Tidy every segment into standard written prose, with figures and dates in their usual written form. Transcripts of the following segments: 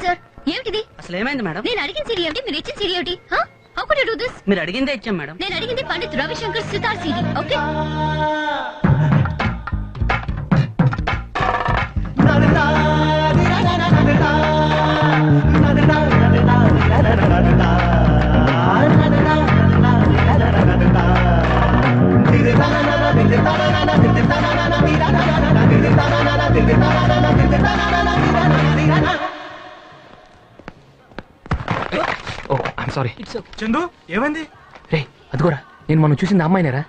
Sir ఏమిటిది? అసలు ఏమైంది మేడం? నేను అడిగిన సీడీ ఏమిటి, మీరు ఇచ్చిన సీడీ ఏమిటి? How could you do this? మీరు అడిగిందే ఇచ్చాం మేడం. నేను అడిగింది Pandit Ravishankar sitar CD. Okay sorry Chandu ఏమైంది? రే అదిగోరా, నేను మనం చూసింది అమ్మాయినేరా.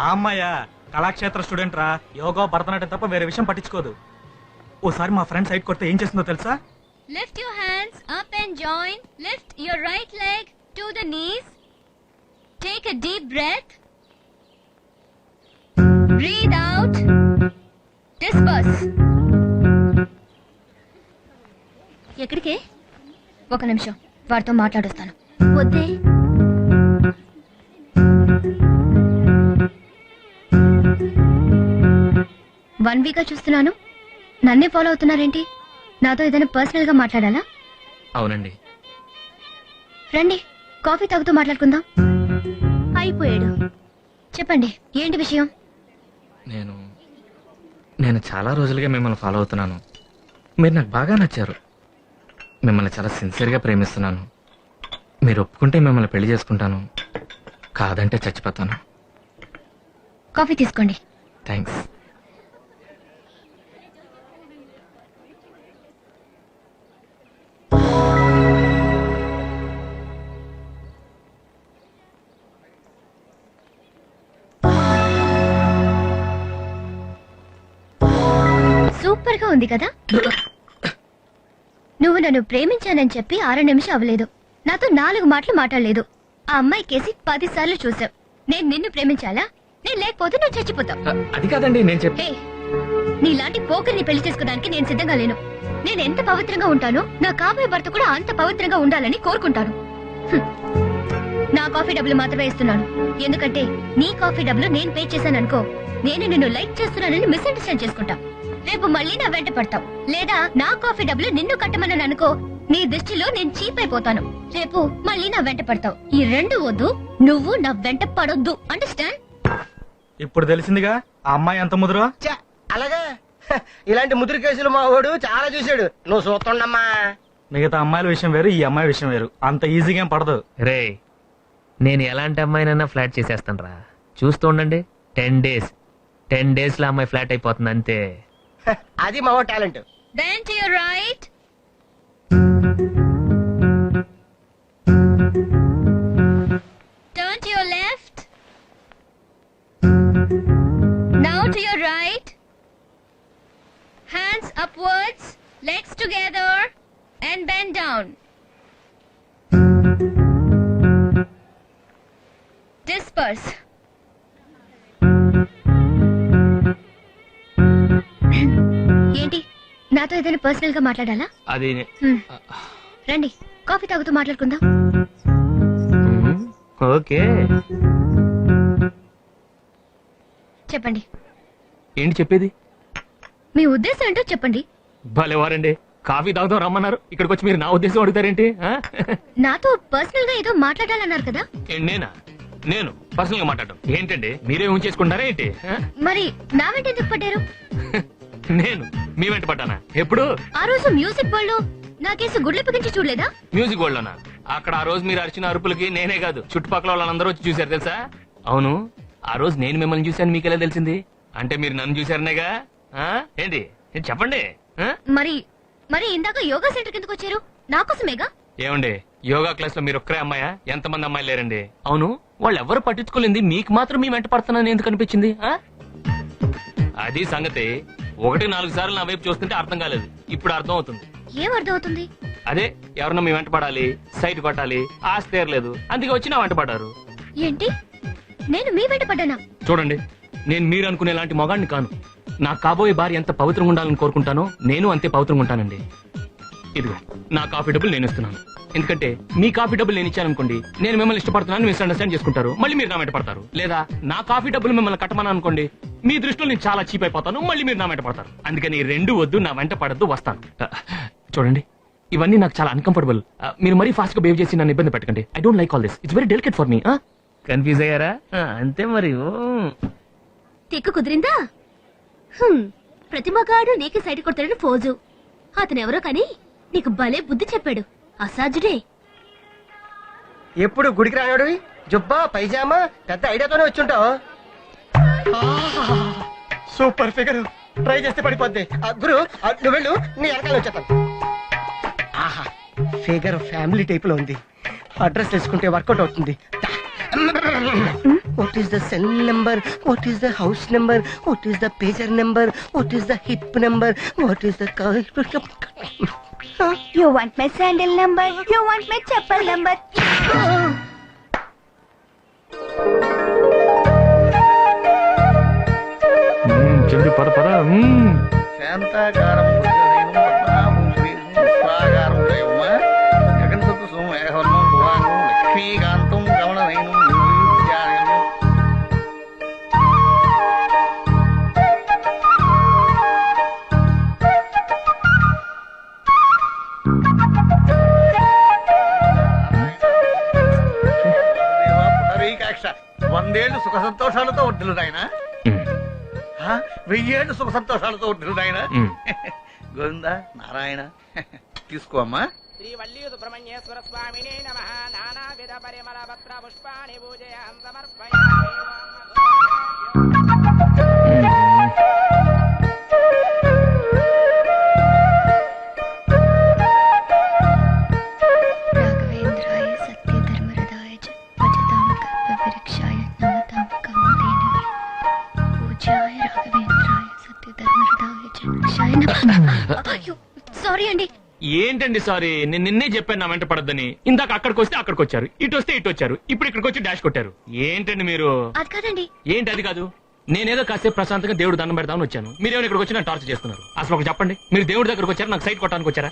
ఆ అమ్మాయ కళాక్షేత్ర స్టూడెంట్ రా. యోగా భరతనాట్యం తప్ప వేరే విషయం పట్టించుకోదు. ఓసారి మా ఫ్రెండ్ సైడ్ కొడితే ఏం చేస్తుందో తెలుసా? Lift your hands up and join. Lift your right leg to the knees. Take a deep breath. Breathe out. Disperse. ఎక్కడికే? ఒక నిమిషం, వాడితో మాట్లాడొస్తాను. వద్దే. వన్ వీక్ గా చూస్తున్నాను, నన్నే ఫాలో అవుతున్నారేంటి? నాతో ఏదైనా పర్సనల్ గా మాట్లాడాలా? అవునండి. రండి, కాఫీ తాగుతూ మాట్లాడుకుందాం. అయిపోయాడు. చెప్పండి, ఏంటి విషయం? నేను చాలా రోజులుగా మిమ్మల్ని ఫాలో అవుతున్నాను. మీరు నాకు బాగా నచ్చారు. మిమ్మల్ని చాలా సిన్సియర్గా ప్రేమిస్తున్నాను. మీరు ఒప్పుకుంటే మిమ్మల్ని పెళ్లి చేసుకుంటాను, కాదంటే చచ్చిపోతాను. కాఫీ తీసుకోండి. థ్యాంక్స్. సూపర్ గా ఉంది కదా? నువ్వు నన్ను ప్రేమించానని చెప్పి 6 నిమిషం అవ్వలేదు, నాతో 4 మాటలు మాట్లాడలేదు. ఆ అమ్మాయి కేసి 10 సార్లు చూసావు. నేను నిన్ను ప్రేమించాలా? నేను లేకపోతే నువ్వు చచ్చిపోతావు. అది కాదండి నేను హే, నీలాంటి పోకరిని పెళ్లి చేసుకోవడానికి నేను సిద్ధంగా లేను. నేను ఎంత పవిత్రంగా ఉంటానో నా కాబోయే భర్త కూడా అంత పవిత్రంగా ఉండాలని కోరుకుంటాను. నా కాఫీ డబ్బులు మాత్రమే ఇస్తున్నాను, ఎందుకంటే నీ కాఫీ డబ్బులు నేను పే చేశాననుకో, నేను నిన్ను లైక్ చేస్తున్నానని మిస్అండర్స్టాండ్ చేసుకుంటా. రేపు మళ్ళీ నా వెంట పడతావు, లేదా నా కాఫీ డబ్బులు నిన్ను కట్టమని అనుకో, నీ దృష్టిలో నేను చీప్ అయిపోతాను. రేపు మళ్ళీ నా వెంట పడతావు. ఈ రెండు వద్దు, నువ్వు నా వెంట పడొద్దు. అండర్స్టాండ్? ఇప్పుడు తెలిసిందిగా ఆ అమ్మాయి ఎంత ముదురో. అలాగే ఇలాంటి ముదురు కేసులు మా వాడు చాలా చూశాడు. నువ్వు చూస్తుండమ్మా. మిగతా అమ్మాయిల విషయం వేరు, ఈ అమ్మాయి విషయం వేరు. అంత ఈజీగా ఏం పడదు. రే, నేను ఎలాంటి అమ్మాయినైనా ఫ్లాట్ చేసేస్తాను రా. చూస్తూ ఉండండి, 10 days లో అమ్మాయి ఫ్లాట్ అయిపోతుంది అంతే. అది మా వాడు talent. Then to your right. Turn to your left. Now to your right. Hands upwards, legs together, and bend down. Disperse. ఏంటి, నాతో ఏదైనా పర్సనల్ గా మాట్లాడాలా? అది రండి, కాఫీ తాగుతూ మాట్లాడుకుందాం. ఓకే. చెప్పండి, ఏంటి చెప్పేది? మీ ఉద్దేశం ఏంటో చెప్పండి. భలేవారండి, కాఫీ తాగుతాం రమ్మన్నారు, ఇక్కడికి వచ్చి మీరు నా ఉద్దేశం అడుగుతారేంటి? నాతో పర్సనల్ గా ఏదో మాట్లాడాలన్నారు కదా? నేను పర్సనల్ గా మాట్లాడటం ఏంటండి? మీరే ఉంచేసుకుంటారా ఏంటి? మరి నా వెంట ఎందుకు పడ్డారు? నేను మీ వెంట పడ్డానా? ఎప్పుడు? ఆ రోజు మ్యూజిక్ వరల్డ్ లో నా కేసు గుడ్లు పిగించి చూడలేదా? మ్యూజిక్ వరల్డ్ లోనా? అక్కడ ఆ రోజు మీరు అరిచిన అరుపులకి నేనే కాదు, చుట్టుపక్కల వాళ్ళందరూ వచ్చి చూశారు తెలుసా? అవును, ఆ రోజు నేను మిమ్మల్ని చూశాను, మీకెలా తెలిసింది? అంటే మీరు నన్ను చూశారనేగా? ఏంటి చెప్పండి. మరి ఇందాక యోగా సెంటర్ కిందకు వచ్చారు, నా కోసమేగా? ఏమండి, యోగా క్లాస్ లో మీరు ఒక్కరే అమ్మాయా? ఎంతమంది అమ్మాయిలు లేరండి? అవును, వాళ్ళు ఎవరు పట్టించుకోలేంది, మీకు మాత్రం మీ వెంట పడుతున్నాను ఎందుకు అనిపించింది? అది సంగతి. 1-4 సార్లు నా వైపు చూస్తుంటే అర్థం కాలేదు, ఇప్పుడు అర్థం అవుతుంది. ఏం అర్థం అవుతుంది? అదే, ఎవరన్నా మీ వెంట పడాలి, సైట్ కొట్టాలి, ఆస్తి తీరలేదు, అందుకే వచ్చి నా వెంట పడ్డారు. ఏంటి, నేను మీ వెంట పడ్డానా? చూడండి, నేను మీరు అనుకునే లాంటి మొగాడిని కాను. నా కాబోయే భార్య ఎంత పవిత్రంగా ఉండాలని కోరుకుంటానో నేను అంతే పవిత్రంగా ఉంటానండి. ఇదిగో నా కాఫీ డబ్బులు నేను ఇస్తున్నాను. ఎందుకంటే మీ కాఫీ డబ్బులు నేను ఇచ్చాను అనుకోండి, నేను మిమ్మల్ని ఇష్టపడుతున్నాను మిస్అండర్స్టాండ్ చేసుకుంటారు, మళ్ళీ మీరు నా వెంట పడతారు. లేదా నా కాఫీ డబ్బులు మిమ్మల్ని కట్టమని అనుకోండి, మీ దృష్టిలో నేను చాలా చీప్ అయిపోతాను, మళ్ళీ మీరు నా వెంట పడతారు. అందుకని ఈ రెండు వద్దు, నా వెంట పడద్దు, వస్తాను. చూడండి, ఇవన్నీ నాకు చాలా అన్కంఫర్టబుల్. మీరు మరీ ఫాస్ట్ గా బిహేవ్ చేసి నన్ను ఇబ్బంది పెట్టకండి. I don't like all this. It's very delicate for me. Confuse అయ్యారా? అంతే మరి. తిక్కు కుదిరిందా? ప్రతి మగాడు నీకు సైడ్ కొడతాడని ఫోజు. అతనెవరో కానీ నీకు భలే బుద్ధి చెప్పాడు. అసాధ్యుడే. ఎప్పుడు గుడికి రానోడివి జుబ్బా పైజామా పెద్ద ఐడియాతోనే వచ్చుంటావు. సూపర్ ఫిగర్, ట్రై చేస్తే పడిపోద్ది. గురు నువ్వు వెళ్ళు, నీ వెనకాల వచ్చేస్తాను. ఆహా, ఫిగర్ ఫ్యామిలీ టైప్ లో ఉంది. అడ్రస్ తెలుసుకుంటే వర్కౌట్ అవుతుంది. What is the cell number? What is the house number? What is the pager number? What is the hip number? What is the car? You want my sandal number? You want my chappal number? చెండు పద పద. శాంతాకారం భుజగశయనం పద్మనాభం శ్రీశం పుష్పాకారం దైవమా జగన్సత్తు సోమేహవర్ణం భువాంగం లక్ష్మీకాంతం కమలనయనం నిర్విద్యానయం. పునరీకాక్ష 100 ఏళ్ళు సుఖ సంతోషాలతో వడ్డులు నాయన. 1000 ఏళ్ళు సుఖ సంతోషాలతో ఉంటున్నారు ఆయన. గోవింద నారాయణ తీసుకో అమ్మా. శ్రీ వల్లి సుబ్రహ్మణ్యేశ్వర స్వామినే నమః. నానావిధ పరిమళ పత్ర పుష్పాణి పూజయాం సమర్పయామి. రాఘవేంద్రాయ సత్యధర్మరదాయ చ భజతాం కల్పవృక్షాయ నమతాం కౌంతేనవే. పూజ్యాయ రాఘవేంద్రాయ సత్యధర్మరదాయ చ వృక్షాయ నమః. అయ్యో, సారీ అండి. ఏంటండి సారీ? నేను నిన్నే చెప్పాను నా వెంట పడద్దని. ఇందాక అక్కడికి వస్తే అక్కడికి వచ్చారు, ఇటు వస్తే ఇటు వచ్చారు, ఇప్పుడు ఇక్కడికి వచ్చి డాష్ కొట్టారు. ఏంటండి మీరు? అది కాదండి. ఏంటి అది కాదు? నేనేదో కాసేపు ప్రశాంతంగా దేవుడు దండం పెడతామని వచ్చాను, మీరేమైనా ఇక్కడికి వచ్చి నన్ను టార్చర్ చేస్తున్నారు. అసలు ఒక చెప్పండి, మీరు దేవుడి దగ్గరకు వచ్చారు, నాకు సైట్ కొట్టడానికి వచ్చారా?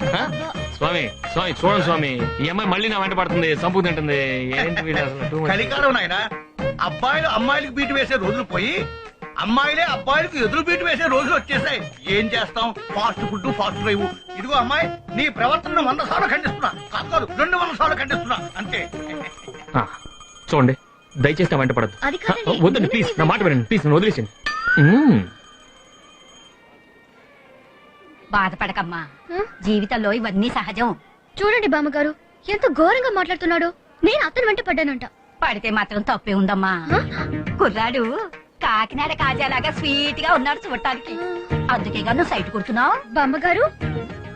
స్వామి స్వామి చూడండి స్వామి, ఈ అమ్మాయి మళ్ళీ నా వెంట పడుతుంది, సంపూ తింటుంది. ఏంటి వీళ్ళు అసలు too much. కలికాలం నాయన. అబ్బాయిలు అమ్మాయిలకు బీటు వేసే రోజులు పోయి అమ్మాయిలే అబ్బాయిలకు ఎదురు బీటు వేసే రోజులు వచ్చేసాయి. ఏం చేస్తాం? Fast food fast drive. ఇదిగో అమ్మాయి, నీ ప్రవర్తనను 100 సార్లు ఖండిస్తున్నా, కాదు 200 సార్లు ఖండిస్తున్నా అంతే. ఆ, చూడండి, దయచేసి నా వెంట పడద్దు. అది కాదండి. వద్దండి ప్లీజ్, నా మాట వినండి ప్లీజ్, నన్ను వదిలేసింది. బాధపడకమ్మా, జీవితంలో ఇవన్నీ సహజం. చూడండి బామ్మగారు, ఎంత ఘోరంగా మాట్లాడుతున్నాడు. నేను అతను వెంట పడ్డానంట. పడితే మాత్రం తప్పే ఉందమ్మా. కుర్రాడు కాకినాడ కాజాలాగా స్వీట్ గా ఉన్నాడు చూడటానికి. అందుకేగా నువ్వు సైట్ కొడుతున్నావు. బామ్మగారు,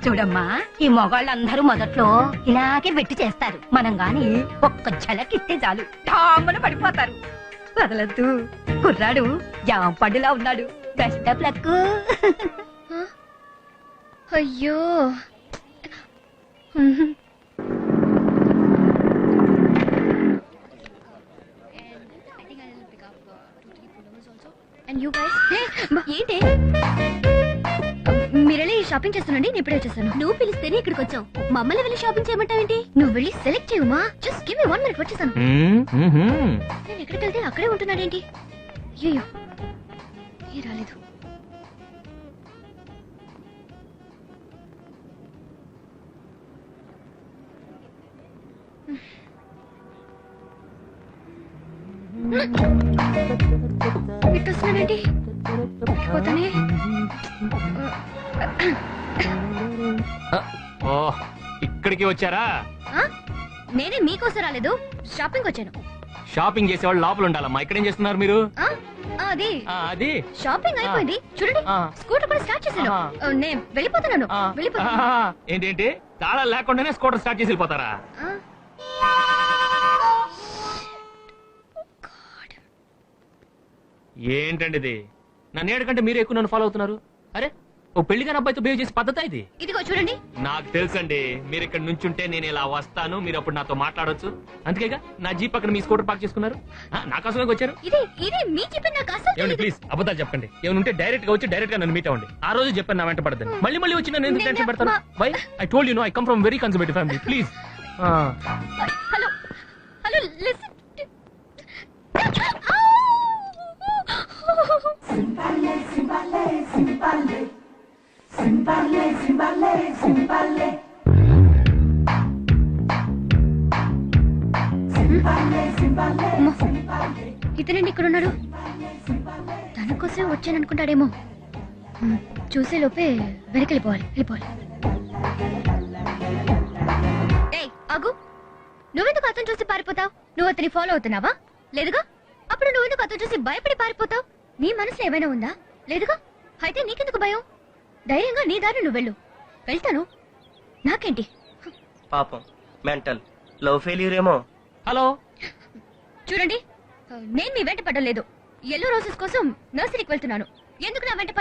చూడమ్మా, ఈ మొగాళ్ళందరూ మొదట్లో ఇలాగే వెట్టి చేస్తారు. మనం గాని ఒక్క ఝలక్ ఇస్తే చాలు ఠామ్మన పడిపోతారు. వదలద్దు, కుర్రాడు జామ పండులా ఉన్నాడు. Best of luck. అయ్యో. ఏంటి మీరెళ్ళి షాపింగ్ చేస్తానండి, నేను ఇప్పుడే వచ్చేస్తాను. నువ్వు పిలిస్తేనే ఇక్కడికి వచ్చావు, మమ్మల్ని వెళ్ళి షాపింగ్ చేయమంటావేంటి? నువ్వు వెళ్ళి సెలెక్ట్ చేయమా. జస్ట్ గివ్ మీ 1 minute, వచ్చేసాను. నేను ఎక్కడికి వెళ్తే అక్కడే ఉంటున్నాడేంటి? అయ్యో, ఏ రాలేదు. ఇటు వస్తున్నానండి, పోతానే. ఓ, ఇక్కడికి వచ్చారా? నేనే మీకోసం రాలేదు, షాపింగ్ వచ్చాను. షాపింగ్ చేసేవాళ్ళు లోపల ఉండాలమ్మా, ఇక్కడ ఏం చేస్తున్నారు మీరు? అది అది షాపింగ్ అయిపోయింది. చూడండి, స్కూటర్ కూడా స్టార్ట్ చేశాను. నేను వెళ్ళిపోతున్నాను. ఏంటేంటి, తాళాలు లేకుండానే స్కూటర్ స్టార్ట్ చేసి వెళ్ళిపోతారా? ఏంటండి ఇది? నన్ను ఏడుకంటే మీరు ఎక్కువ నన్ను ఫాలో అవుతున్నారు. అరే, ఓ పెళ్లిగాని అబ్బాయితో బిహేవ్ చేసే పద్ధతి ఇది. ఇదిగో చూడండి, నాకు తెలుసండి, మీరు ఇక్కడ నుంచుంటే నేను ఇలా వస్తాను, మీరు అప్పుడు నాతో మాట్లాడొచ్చు. అందుకేగా నా జీప్ అక్కడ మీ స్కూటర్ పార్క్ చేసుకున్నారు. నా కోసమే వచ్చారు. ఇది ఇది మీ చెప్పిన నాకు అసలు ఏమండి తెలీదు. ప్లీజ్ అబద్ధాలు చెప్పండి. ఏమైనా ఉంటే డైరెక్ట్ గా వచ్చి డైరెక్ట్ గా నన్ను మీట్ అవ్వండి. ఆ రోజు చెప్పాను నా వెంట పడద్దని. మళ్ళీ మళ్ళీ వచ్చి నన్ను ఎందుకు టెన్షన్ పెడతాను? Why I told you no I come from very conservative family. Please. Hello hello listen. ఇతనండి ఇక్కడ ఉన్నాడు. తన కోసం వచ్చాననుకుంటాడేమో. చూసే లోపే వెనకెళ్ళిపోవాలి. ఏయ్ ఆగు, నువ్వెందుకు అతను చూసి పారిపోతావు? నువ్వు అతని ఫాలో అవుతున్నావా? లేదుగా. అప్పుడు నువ్వెందుకు అతను చూసి భయపడి పారిపోతావు? నీ మనసులో ఏమైనా ఉందా? లేదుగా. అయితే నీకెందుకు భయం? ధైర్యంగా నీ దారి నువ్వు వెళ్ళు. వెళ్తాను, నాకేంటి. పాపం మెంటల్ లవ్ ఫెయిల్యూర్ ఏమో. హలో చూడండి, నేను మీ వెంట పడ్డం ఎల్లో రోజెస్ కోసం నర్సరీకి వెళ్తున్నాను. ఎందుకు నా వెంట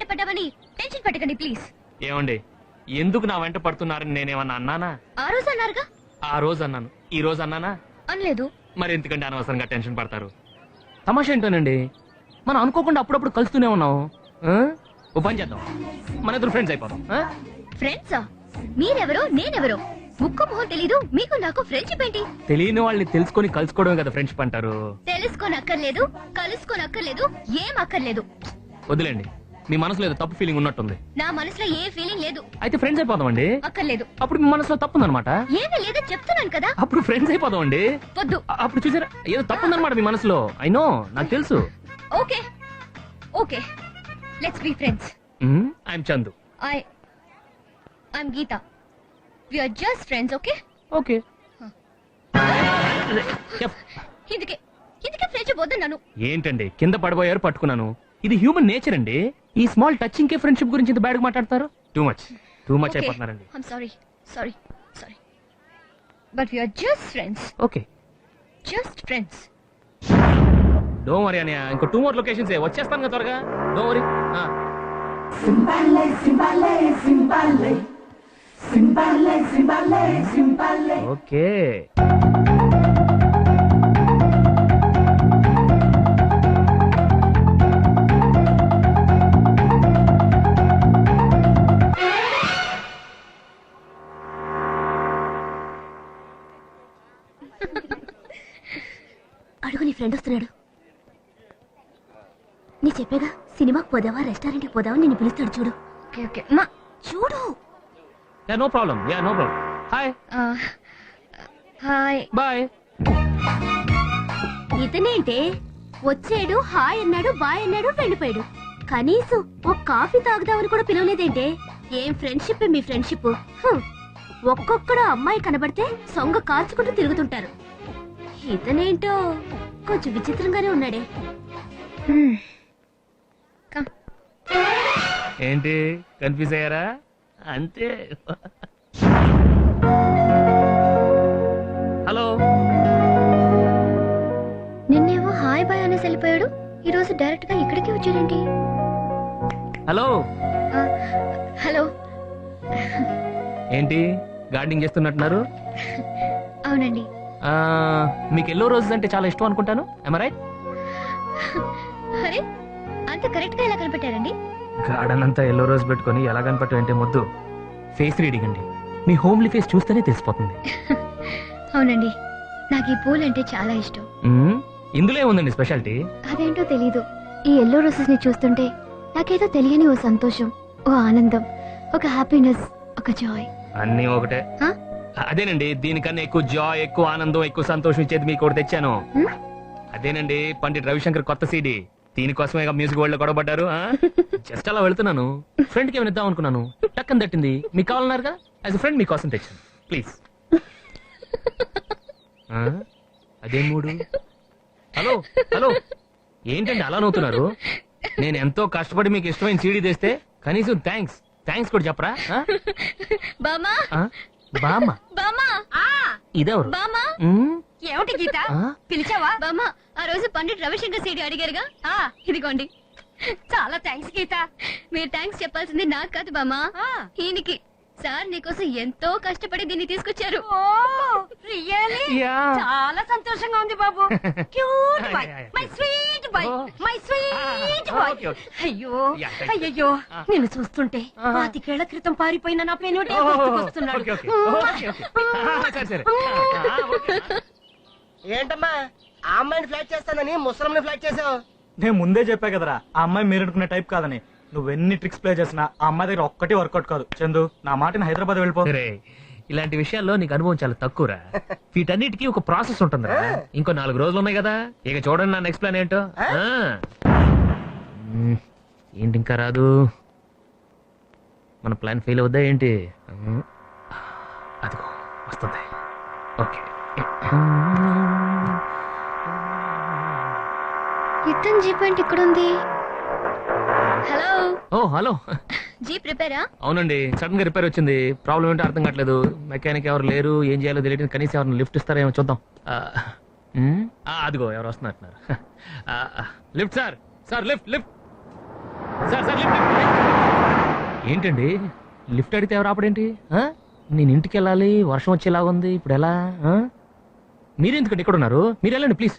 పడ్డావని టెన్షన్ పెట్టకండి ప్లీజ్. ఏమండి, ఎందుకు నా వెంట పడుతున్నారని నేనేమన్నా అన్నానా? ఆ రోజు అన్నారుగా. ఆ రోజు అన్నాను, ఈ రోజు అన్నానా? అనలేదు. మరి ఎందుకంటే అనవసరంగా టెన్షన్ పడతారు? తమాషా ఏంటోనండి, మనం అనుకోకుండా అప్పుడప్పుడు కలుస్తూనే ఉన్నాం. ఓ పని చేద్దాం, మన ఇద్దరు ఫ్రెండ్స్ అయిపోతాం. ఫ్రెండ్సా? మీరెవరో నేనెవరో ముక్కు మొహం తెలీదు, మీకు నాకు ఫ్రెండ్షిప్ ఏంటి? తెలియని వాళ్ళని తెలుసుకొని కలుసుకోవడమే కదా ఫ్రెండ్షిప్ అంటారు. తెలుసుకోనక్కర్లేదు, కలుసుకోనక్కర్లేదు, ఏం అక్కర్లేదు. వదిలేండి, మీ మనసులో ఏదో తప్పు ఫీలింగ్ ఉన్నట్టుంది. నా మనసులో ఏ ఫీలింగ్ లేదు. అయితే ఫ్రెండ్స్ అయిపోదామండి. అక్కర్లేదు. అప్పుడు మీ మనసులో తప్పుందనమాట. ఏమీ లేదో చెప్తున్నాను కదా. అప్పుడు ఫ్రెండ్స్ అయిపోదామండి. వద్దు. అప్పుడు చూసారా, ఏదో తప్పుందనమాట మీ మనసులో. ఐ నో, నాకు తెలుసు. Okay okay, let's be friends. I'm Chandu. I'm Geetha. We are just friends. Okay okay. ఇందుకే ఫ్రెండ్షిప్ వద్దన్నాను. ఏంటండి, కింద పడిపోయారు పట్టుకున్నాను. ఇది హ్యూమన్ నేచర్ అండి. ఈ స్మాల్ టచింగ్ కే ఫ్రెండ్షిప్ గురించి ఇంత బ్యాడ్ మాట్లాడతారు. టూ మచ్ అయిపోతున్నారండి. I'm sorry but we are just friends. Okay, just friends. Don't worry అన్నయ్య, ఇంకో 2 more లొకేషన్స్ వచ్చేస్తాను కదా త్వరగా. Don't worry. ఓకే. అడుగు, నీ ఫ్రెండ్ వస్తున్నాడు. నీ చెప్పేగా సినిమాకి పోదావా, రెస్టారెంట్కి పోదావా, నిన్ను పిలుస్తాడు చూడు. ఓకే మా చూడు. No problem. Hi. Hi. Bye. ఇతనేంటే వచ్చాడు, హాయ్ అన్నాడు, బాయ్ అన్నాడు, వెళ్ళిపోయాడు. కనీసం ఒక కాఫీ తాగుదామని కూడా పిలవలేదేంటే. ఏం ఫ్రెండ్షిప్ మీ ఫ్రెండ్షిప్. ఒక్కొక్కడు అమ్మాయి కనబడితే సొంగ కాల్చుకుంటూ తిరుగుతుంటారు. ఇతనేంటో కొంచెం విచిత్రంగానే ఉన్నాడే. ఏంటి, కన్ఫ్యూజ్ అయ్యారా? అంతే. హలో. నిన్నేమో హాయ్ బాయ్ అనేసి వెళ్ళిపోయాడు, ఈ రోజు డైరెక్ట్ గా ఇక్కడికి వచ్చాడేంటి? హలో. హలో. ఏంటి, గార్డెనింగ్ చేస్తున్నట్టున్నారు? అవునండి. మీకు ఎల్లో రోజెస్ అంటే చాలా ఇష్టం అనుకుంటాను. am I right? అరే, అంత కరెక్ట్ గా ఎలా కనిపెట్టారండి? గార్డెన్ అంతా ఎల్లో రోజ్ పెట్టుకొని ఎలా కనపడటం అంటే ముద్దు. ఫేస్ రీడింగ్ అండి, మీ హోమ్లీ ఫేస్ చూస్తేనే తెలిసిపోతుంది. అవునండి, నాకు ఈ పూలు అంటే చాలా ఇష్టం. ఇందులో ఏముందండి స్పెషాలిటీ? అదేంటో తెలీదు, ఈ ఎల్లో రోజెస్ ని చూస్తుంటే నాకేదో తెలియని ఓ సంతోషం, ఓ ఆనందం, ఒక హ్యాపీనెస్, ఒక జాయ్. అన్నీ ఒకటే. అదేనండి, దీనికన్నా ఎక్కువ జాయ్, ఎక్కువ ఆనందం, ఎక్కువ సంతోషం ఇచ్చేది మీకు ఒకటి తెచ్చాను. అదేనండి, పండిట్ రవిశంకర్ కొత్త సీడీ. దీనికోసమే మ్యూజిక్ వరల్డ్ లో గొడవపడ్డారు. జస్ట్ అలా వెళ్తున్నాను, ఫ్రెండ్ కి ఏమైనా ఇద్దాం అనుకున్నాను, టక్కని తట్టింది. మీకు కావాలన్నారు కదా, యాజ్ ఫ్రెండ్ మీకోసం తెచ్చాను. ప్లీజ్. అదే మూడు. హలో ఏంటండి అలా నవ్వుతున్నారు? నేను ఎంతో కష్టపడి మీకు ఇష్టమైన సీడీ తెస్తే కనీసం థ్యాంక్స్ కూడా చెప్పరా? బామా బామ్మ, బామా, ఇదెవరు? బామా. ఏమిటి గీత, పిలిచావా? బామా, ఆ రోజు పండిట్ రవిశంకర్ సీడీ అడిగారుగా, ఇదిగోండి. చాలా థ్యాంక్స్ గీత. మీరు థ్యాంక్స్ చెప్పాల్సింది నాకు కాదు బామ్మా, ఈయనకి. సార్ నీకోసం ఎంతో కష్టపడి దీన్ని తీసుకొచ్చారు. Oh really Yeah. చాలా సంతోషంగా ఉంది బాబు. Cute boy, my sweet boy, my sweet boy. Okay, okay. అయ్యో Yeah, thank you. అయ్యో నిన్ను చూస్తుంటే 25 క్రితం పారిపోయిన నా పెనుటే గుర్తుకొస్తున్నాడు. Okay, okay. Okay, okay. సరే సరే okay. ఏంటమ్మా ఆ అమ్మాయిని ఫ్లాట్ చేస్తానని ముసలంని ఫ్లాట్ చేసావు? నేను ముందే చెప్పా కదరా ఆ అమ్మాయి మీరు అనుకునే టైప్ కాదని. నువ్వెన్ని ట్రిక్స్ ప్లే చేసినా ఆ అమ్మాయి దగ్గర ఒక్కటి వర్కౌట్ కాదు. చందు నా మాటని హైదరాబాద్ వెళ్ళిపో. సరే ఇలాంటి విషయాల్లో నీకు అనుభవం చాలా తక్కువరా. వీటన్నిటికీ ఒక ప్రాసెస్ ఉంటుందిరా. ఇంకో 4 రోజులు ఉన్నాయి కదా, ఇక చూడండి నా నెక్స్ట్ ప్లాన్ ఏంటో. ఏంటి ఇంకా రాదు? మన ప్లాన్ ఫెయిల్ అవుద్దా ఏంటి? అదిగో వస్తుంది. ఓకే ఇతను జీప్ ఏంటి ఇక్కడ ఉంది? హలో, ఓ హలో. జీప్ రిపేరా? అవునండి, సడన్ గా రిపేర్ వచ్చింది. ప్రాబ్లం ఏంటో అర్థం కావట్లేదు. మెకానిక్ ఎవరు లేరు, ఏం చేయాలో తెలియదు. కనీసం ఎవరిని లిఫ్ట్ ఇస్తారేమో చూద్దాం. అదిగో ఎవరు వస్తున్నారు. Lift sir, sir lift lift sir, sir lift lift. ఏంటండి లిఫ్ట్ అడిగితే ఎవరు ఆపడేంటి? నేను ఇంటికి వెళ్ళాలి, వర్షం వచ్చేలాగా ఉంది, ఇప్పుడు ఎలా? మీరు ఎందుకంటే ఇక్కడ ఉన్నారు? మీరు వెళ్ళండి ప్లీజ్.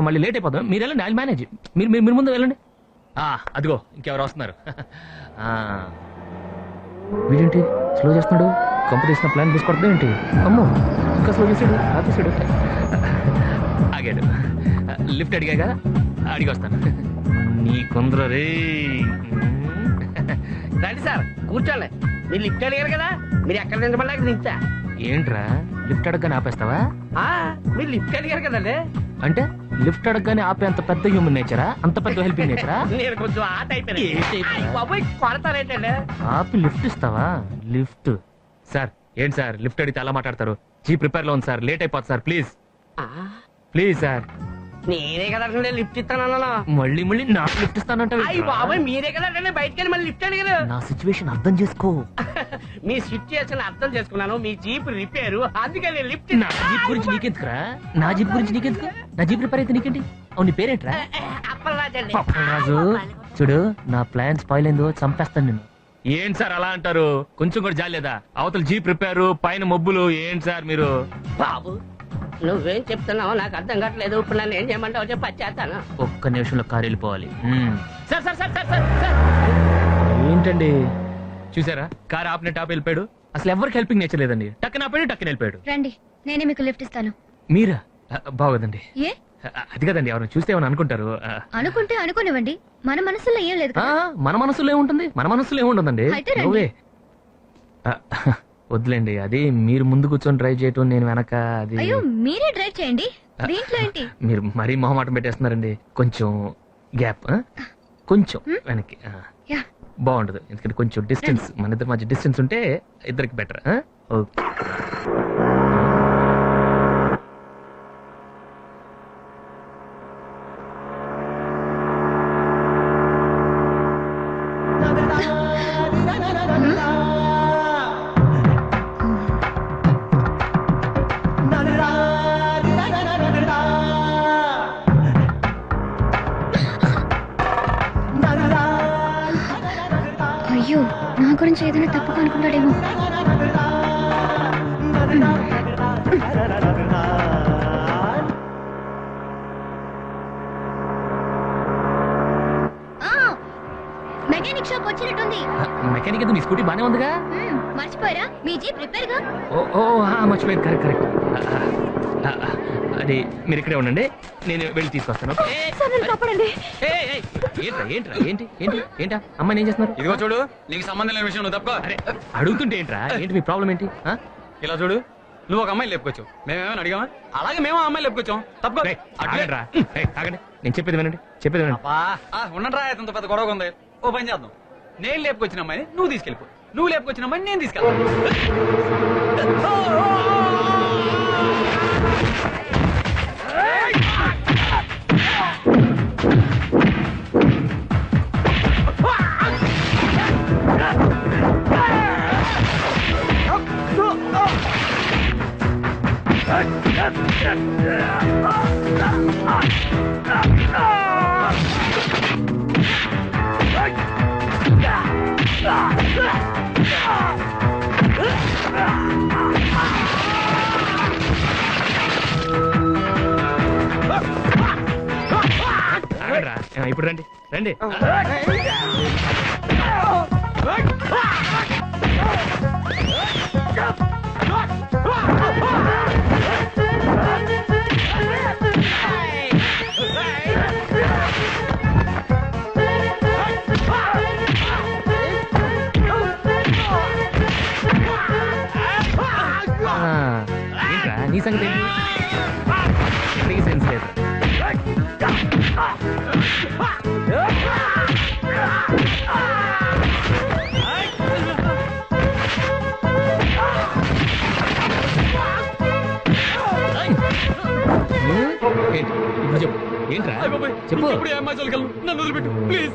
మళ్ళీ లేట్ అయిపోతాం. మీరు వెళ్ళండి, ఐ మేనేజ్. మీరు మీరు ముందు వెళ్ళండి. అదిగో ఇంకెవరు వస్తున్నారు. వీడేంటి స్లో చేస్తున్నాడు? కంపెనీ తీసిన ప్లాన్ తీసుకొడతా ఏంటి? అమ్మో ఇంకా స్లో చేసాడు, ఆపేసాడు. ఆగాడు. లిఫ్ట్ అడిగాక అడిగి వస్తాను. నీ కొందరు రే. రండి సార్ కూర్చోండి. మీరు లిఫ్ట్ అడిగారు కదా, మీరు ఎక్కడ నిలబడలే దించా. ఏంట్రా లిఫ్ట్ అడగగానే ఆపేస్తావా? మీరు లిఫ్ట్ అడిగారు కదండి. అంటే లిఫ్ట్ అడగగానే ఆపే అంత పెద్ద హ్యూమన్ నేచరా? అంత పెద్ద హెల్పింగ్ నేచరా? నేను కొంచెం ఆ టైప్ బాబోయ్ కొడతారేంటండి. ఆపి లిఫ్ట్ ఇస్తావా? లిఫ్ట్ సార్ ఏంటి సార్ లిఫ్ట్ అడిగితే అలా మాట్లాడతారు? జీప్ ప్రిపేర్ లో ఉంది సార్, లేట్ అయిపోతుంది సార్. Please please sir. నేనే కదండి లిఫ్ట్ ఇస్తానన్నా. మళ్ళీ మళ్ళీ నాకు లిఫ్ట్ ఇస్తానంటే బాబాయ్ మీరే కదండి బయటకు వెళ్ళి మళ్ళీ లిఫ్ట్ అడిగారు. నా సిచ్యువేషన్ అర్థం చేసుకో. మీ సిచ్యుయేషన్ అర్థం చేసుకున్నాను. మీ జీప్ రిపేరు, అందుకని లిఫ్ట్. నా జీప్ గురించి నీకెందుకురా? నా జీప్ గురించి నీకెందుకు? నా జీప్ రిపేర్ అయితే నీకేంటి? అవును నీ పేరేంట్రా? అప్పలరాజండి. రాజు చూడు, నా ప్లాన్ స్పాయిల్ అయిందో చంపేస్తాను నేను. ఏంటి సార్ అలా అంటారు? కొంచెం కూడా జాలేదా? అవతల జీప్ రిపేరు, పైన మబ్బులు. ఏంటి సార్ మీరు? బాబు నువ్వేం చెప్తున్నావు నాకు అర్థం కావట్లేదు. ఇప్పుడు నన్ను ఏం చేయమంటావు చెప్పి వచ్చేస్తాను. ఒక్క నిమిషంలో కారు వెళ్ళిపోవాలి. Sir sir sir sir sir sir ఏంటండి చూసారా? కారు ఆపినట్టు ఆపి వెళ్ళిపోయాడు. అసలు ఎవరికి హెల్పింగ్ నేచర్ లేదండి. టక్కన ఆపాడు, టక్కన వెళ్ళిపోయాడు. రండి, నేనే మీకు లిఫ్ట్ ఇస్తాను. మీరా? బాగోదండి. ఏ అది కదండి, ఎవరు చూస్తే ఏమని అనుకుంటారు. అనుకుంటే అనుకోనివ్వండి, మన మనసులో ఏం లేదు కదా. మన మనసులో ఏముంటుంది? మన మనసులో ఏముంటుందండి? అయితే రండి. నువ్వే వద్దులేండి, అది మీరు ముందు కూర్చొని డ్రైవ్ చేయటం, నేను వెనక. అది అయ్యో మీరే డ్రైవ్ చేయండి, దీంట్లో ఏంటి? మీరు మరీ మొహమాటం పెట్టేస్తున్నారండి. కొంచెం గ్యాప్, కొంచెం వెనక్కి. యా. బాగుండదు, ఎందుకంటే కొంచెం డిస్టెన్స్, మన ఇద్దరి మధ్య డిస్టెన్స్ ఉంటే ఇద్దరికి బెటర్. ఓకే అయ్యో నా గురించి ఏదైనా తప్పుగా అనుకుంటాడేమో. మెకానిక్ షాప్ వచ్చినట్టుంది. మెకానిక్ మీ స్కూటీ బానే ఉందిగా? మర్చిపోయారా? మీ జీప్ రిపేర్ గా. ఓ మర్చిపోయాను. Correct correct. అది మీరు ఇక్కడే ఉండండి, నేను వెళ్ళి తీసుకొస్తాను. ఏంట్రా ఏంటి ఏంటి ఏంటా అమ్మాయి ఏం చేస్తున్నారు? ఇదిగో చూడు, నీకు సంబంధం లేని విషయం నువ్వు తప్ప. అరే అడుగుతుంటే ఏంట్రా? ఏంటి మీ ప్రాబ్లం ఏంటి? ఇలా చూడు, నువ్వు ఒక అమ్మాయి లేపుకొచ్చావు, మేమేమైనా అడిగామా? అలాగే మేము ఆ అమ్మాయి లేపుకొచ్చాం, తప్ప. ఆగండి, నేను చెప్పేది వినండి, చెప్పేది వినండి. ఉండరా, ఇంత పెద్ద గొడవ ఉంది. ఓ పని చేద్దాం, నేను లేపుకొచ్చిన అమ్మాయిని నువ్వు తీసుకెళ్ళిపో, నువ్వు లేపుకొచ్చిన అమ్మాయిని నేను తీసుకెళ్తాను. ఇప్పుడు రండి రండి ఏంట్రా నీ సంగతి ఏంటి ఎక్కడికి సెన్స్ లేదు ఏంటి ఇప్పుడు చెప్పు ఏంట్రా చెప్పు ఇప్పుడు అమ్మాయి చోలికెళ్ళను నన్ను వదిలిపెట్టు please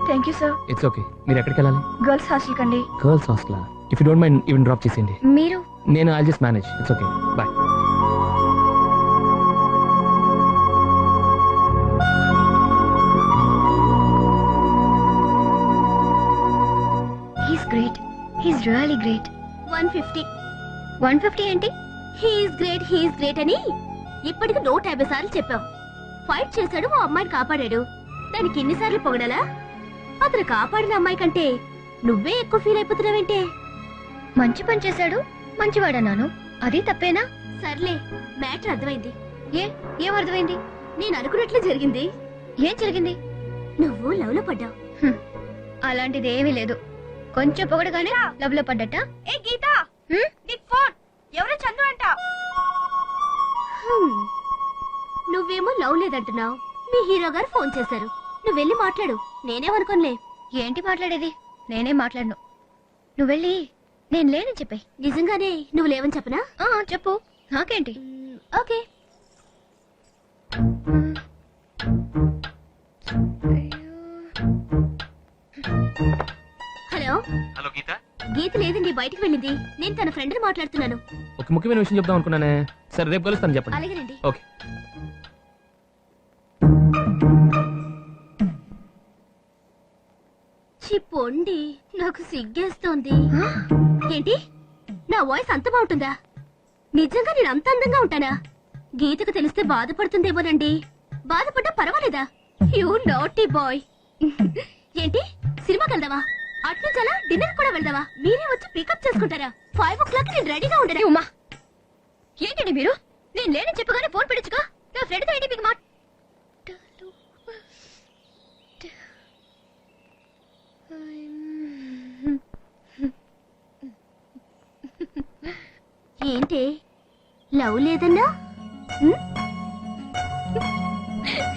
thank you sir. It's okay మీరు ఎక్కడికి వెళ్ళాలి గర్ల్స్ హాస్టల్ కండి. Girls hostel if you don't mind even drop చేసేయండి మీరు? నేను I'll just manage it's okay boy. He's great, he's really great. 150. 150 ఏంటి? హీస్ గ్రేట్ అని ఇప్పటికి 150 సార్లు చెప్పావు. ఫైట్ చేశాడు, ఓ అమ్మాయిని కాపాడాడు. దానికి ఎన్నిసార్లు పొగడాలా? అతను కాపాడిన అమ్మాయి కంటే నువ్వే ఎక్కువ ఫీల్ అయిపోతున్నావేంటే? మంచి పని చేశాడు, మంచివాడన్నాను. అది తప్పేనా? సర్లే, మ్యాటర్ అర్థమైంది. ఏం అర్థమైంది? నేను అనుకున్నట్లే జరిగింది. ఏం జరిగింది? నువ్వు లవ్ లో పడ్డావు. అలాంటిది ఏమీ లేదు. కొంచెం పొగడగానే లవ్ లో పడ్డట. ఏ గీత, నీకు ఫోన్. ఎవరో చందు అంట. నువ్వేమో లవ్ లేదంటున్నావు. మీ హీరో గారు ఫోన్ చేశారు. నువ్వు వెళ్ళి మాట్లాడు. నేనేమనుకోనులే. ఏంటి మాట్లాడేది? నేనేం మాట్లాడను. నువ్వు వెళ్ళి నేను లేనని చెప్పాయి. నిజంగానే నువ్వు లేవని చెప్పనా? చెప్పు, నాకేంటి. ఓకే. హలో హలో గీత. గీత లేదండి, బయటికి వెళ్ళింది. నేను తన ఫ్రెండ్ మాట్లాడుతున్నాను. ఒక ముఖ్యమైన విషయం చెప్దాం అనుకున్నానే. సరే రేపు కలుస్తాను చెప్పండి. అలాగేనండి. ఓకే. చిప్పొండి, నాకు సిగ్గేస్తోంది. ఏంటి, నా వాయిస్ అంత బాగుంటుందా? నిజంగా నేను అంత అందంగా ఉంటానా? గీతకు తెలిస్తే బాధపడుతుందేమోనండి. బాధపడ్డా పర్వాలేదా? You naughty boy. ఏంటి, సినిమాకి వెళ్దావా? అట్నుంచాలా డిన్నర్ కూడా వెళ్దావా? మీరే వచ్చి పికప్ చేసుకుంటారా? 5 o'clock నేను రెడీగా ఉంటాను. ఉమా, ఏంటండి మీరు? నేను లేనని చెప్పగానే ఫోన్ పెట్టించుగా. నా ఫ్రెండ్తో ఏంటి మీకు మాట? ఏంటి, లవ్ లేదన్నా?